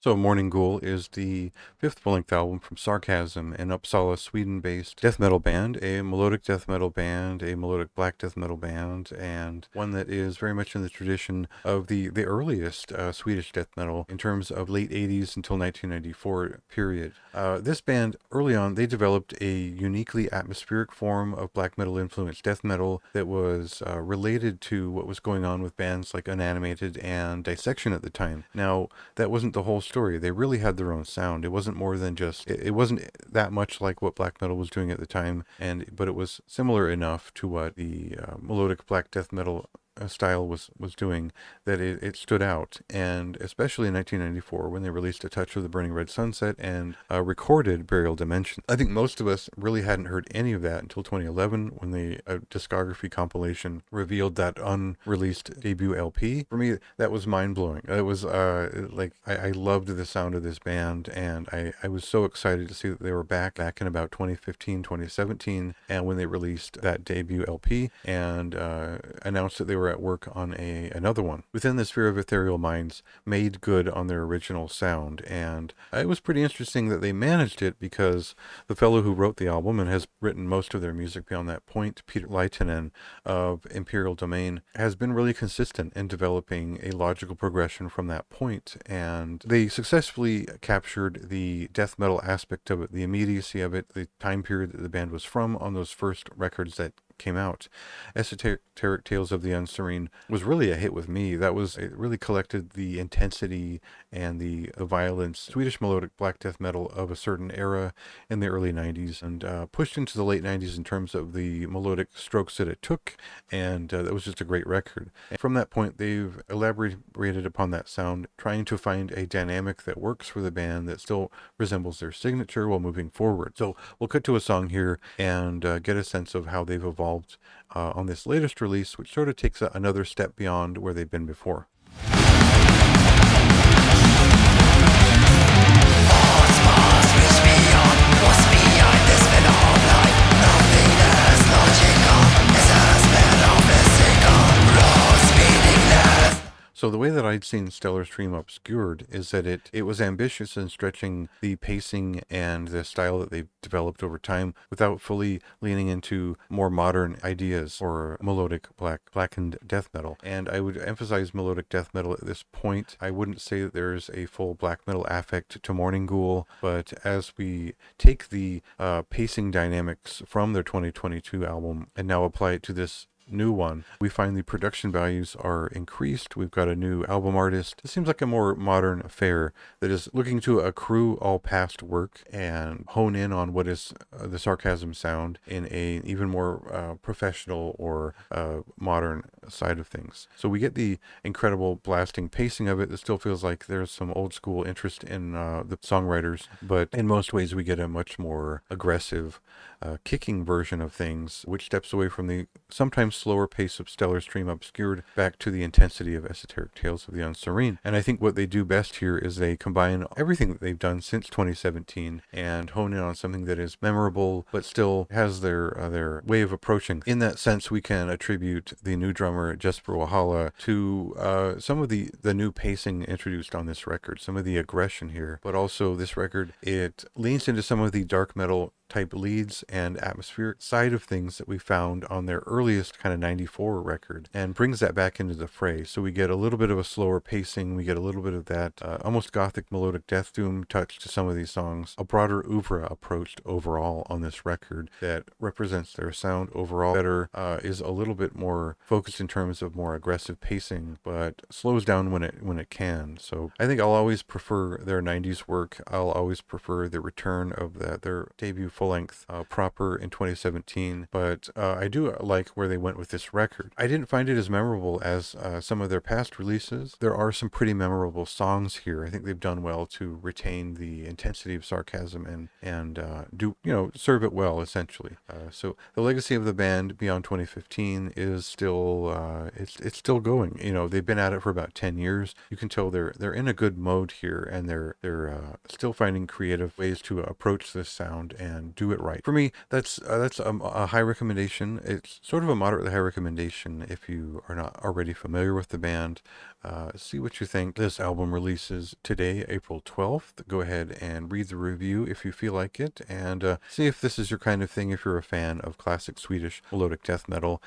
So Mourninghoul is the fifth full-length album from Sarcasm, an Uppsala, Sweden-based death metal band, a melodic death metal band, a melodic black death metal band, and one that is very much in the tradition of the earliest Swedish death metal in terms of late 80s until 1994 period. This band, early on, they developed a uniquely atmospheric form of black metal influenced death metal that was related to what was going on with bands like Unanimated and Dissection at the time. Now, that wasn't the whole story. They really had their own sound. It wasn't more than just, it wasn't that much like what black metal was doing at the time, but it was similar enough to what the melodic black death metal style was doing that it stood out. And especially in 1994 when they released A Touch of the Burning Red Sunset and recorded Burial Dimension. I think most of us really hadn't heard any of that until 2011 when the discography compilation revealed that unreleased debut LP. For me, that was mind-blowing. It was I loved the sound of this band, and I was so excited to see that they were back in about 2015, 2017, and when they released that debut LP and announced that they were at work on another one. Within the Sphere of Ethereal Minds made good on their original sound, and it was pretty interesting that they managed it because the fellow who wrote the album and has written most of their music beyond that point, Peter Leitinen of Imperial Domain, has been really consistent in developing a logical progression from that point, and they successfully captured the death metal aspect of it, the immediacy of it, the time period that the band was from on those first records that came out. Esoteric Tales of the Unserene was really a hit with me. It really collected the intensity and the violence, Swedish melodic black death metal of a certain era in the early 90s, and pushed into the late 90s in terms of the melodic strokes that it took, and that was just a great record. And from that point, they've elaborated upon that sound, trying to find a dynamic that works for the band that still resembles their signature while moving forward. So we'll cut to a song here and get a sense of how they've evolved on this latest release, which sort of takes another step beyond where they've been before. So the way that I'd seen Stellar Stream Obscured is that it was ambitious in stretching the pacing and the style that they've developed over time without fully leaning into more modern ideas or melodic blackened death metal. And I would emphasize melodic death metal at this point. I wouldn't say that there's a full black metal affect to Mourninghoul, but as we take the pacing dynamics from their 2022 album and now apply it to this new one, we find the production values are increased. We've got a new album artist. It seems like a more modern affair that is looking to accrue all past work and hone in on what is the Sarcasm sound in a even more professional or modern side of things. So we get the incredible blasting pacing of it that still feels like there's some old school interest in the songwriters, but in most ways we get a much more aggressive kicking version of things, which steps away from the sometimes slower pace of Stellar Stream Obscured back to the intensity of Esoteric Tales of the Unserene. And I think what they do best here is they combine everything that they've done since 2017 and hone in on something that is memorable but still has their way of approaching. In that sense, we can attribute the new drummer Jesper Wahala to some of the new pacing introduced on this record, some of the aggression here, but also this record, it leans into some of the dark metal type leads and atmospheric side of things that we found on their earliest kind of 94 record and brings that back into the fray. So we get a little bit of a slower pacing, we get a little bit of that almost gothic melodic death doom touch to some of these songs, a broader oeuvre approached overall on this record that represents their sound overall better, is a little bit more focused in terms of more aggressive pacing, but slows down when it can. So I think I'll always prefer their 90s work. I'll always prefer the return of their debut full-length proper in 2017, but I do like where they went with this record. I didn't find it as memorable as some of their past releases. There are some pretty memorable songs here. I think they've done well to retain the intensity of Sarcasm and do serve it well essentially. So the legacy of the band beyond 2015 is still it's still going. They've been at it for about 10 years. You can tell they're in a good mode here, and they're still finding creative ways to approach this sound and do it right. For me, that's a high recommendation. It's sort of a moderately high recommendation if you are not already familiar with the band. See what you think. This album releases today, April 12th. Go ahead and read the review if you feel like it, and see if this is your kind of thing, if you're a fan of classic Swedish melodic death metal.